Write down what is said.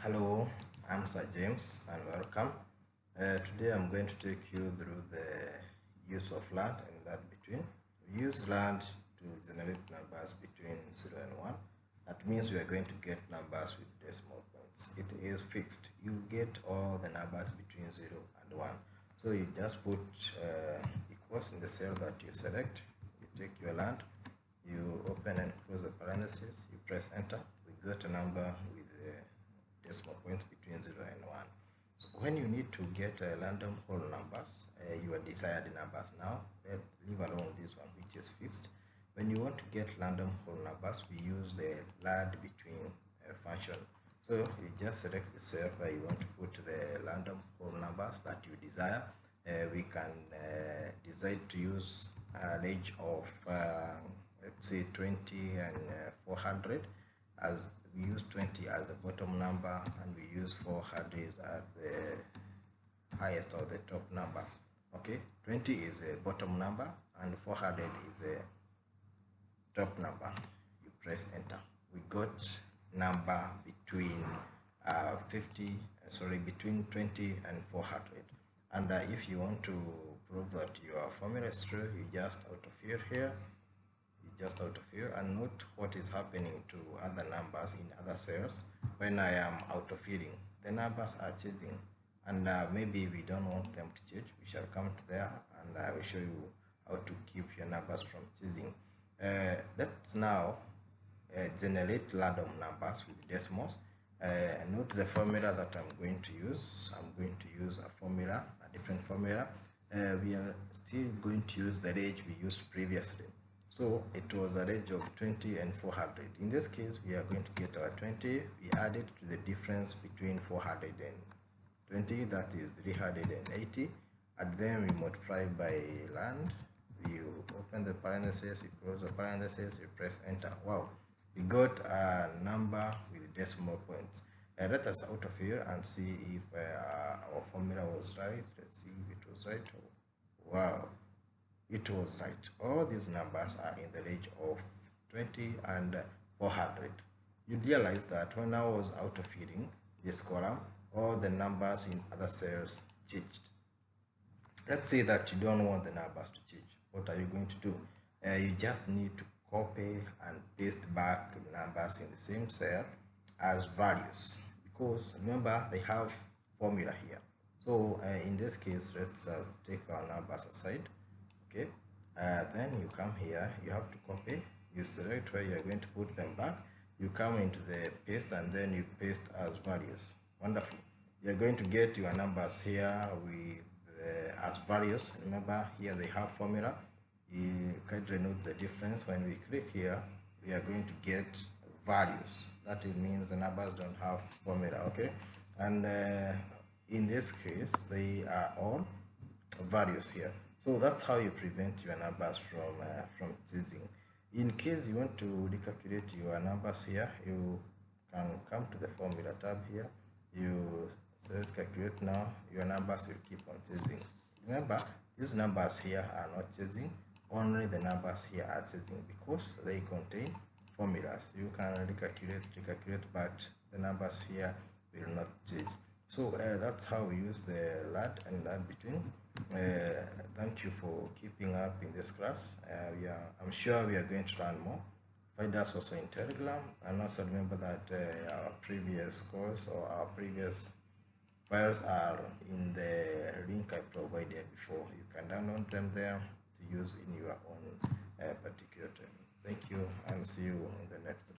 Hello, I'm Sir James and welcome. Today I'm going to take you through the use of land and land between. We use land to generate numbers between 0 and 1. That means we are going to get numbers with decimal points. It is fixed. You get all the numbers between 0 and 1. So you just put equals in the cell that you select. You take your land, you open and close the parentheses, you press enter. We got a number with decimal points between 0 and 1. So when you need to get random whole numbers, your desired numbers now, leave alone this one which is fixed. When you want to get random whole numbers, we use the land between function. So you just select the cell where you want to put the random whole numbers that you desire. We can decide to use a range of let's say 20 and 400, as we use 20 as the bottom number and we use 400 as the highest or the top number. Okay, 20 is a bottom number and 400 is a top number. You press enter. We got number between between 20 and 400. And if you want to prove that your formula is true, you just autofill here. Just out of here and note what is happening to other numbers in other cells. When I am autofilling, the numbers are changing, and maybe we don't want them to change. We shall come to there and I will show you how to keep your numbers from changing. Let's now generate random numbers with decimals. Note the formula that I'm going to use. I'm going to use a different formula. We are still going to use the range we used previously. So it was a range of 20 and 400. In this case, we are going to get our 20. We add it to the difference between 400 and 20, that is 380. And then we multiply by land. You open the parentheses, you close the parentheses, you press enter. Wow, we got a number with decimal points. Let us out of here and see if our formula was right. Let's see if it was right. Wow. It was right. All these numbers are in the range of 20 and 400. You realize that when I was autofilling this column, all the numbers in other cells changed. Let's say that you don't want the numbers to change. What are you going to do? You just need to copy and paste back the numbers in the same cell as values, because remember they have formula here. So in this case, let's take our numbers aside. Okay, then you come here, you have to copy, you select where you are going to put them back, you come into the paste and then you paste as values. Wonderful. You are going to get your numbers here with as values. Remember here they have formula. You kindly note the difference. When we click here, we are going to get values. That means the numbers don't have formula. Okay, and in this case they are all values here. So that's how you prevent your numbers from changing. In case you want to recalculate your numbers here, you can come to the formula tab here. You select calculate now. Your numbers will keep on changing. Remember, these numbers here are not changing. Only the numbers here are changing because they contain formulas. You can recalculate, but the numbers here will not change. So that's how we use the land and land between. Thank you for keeping up in this class. I'm sure we are going to learn more. Find us also in Telegram, and also remember that our previous course or our previous files are in the link I provided before. You can download them there to use in your own particular time. Thank you, and see you in the next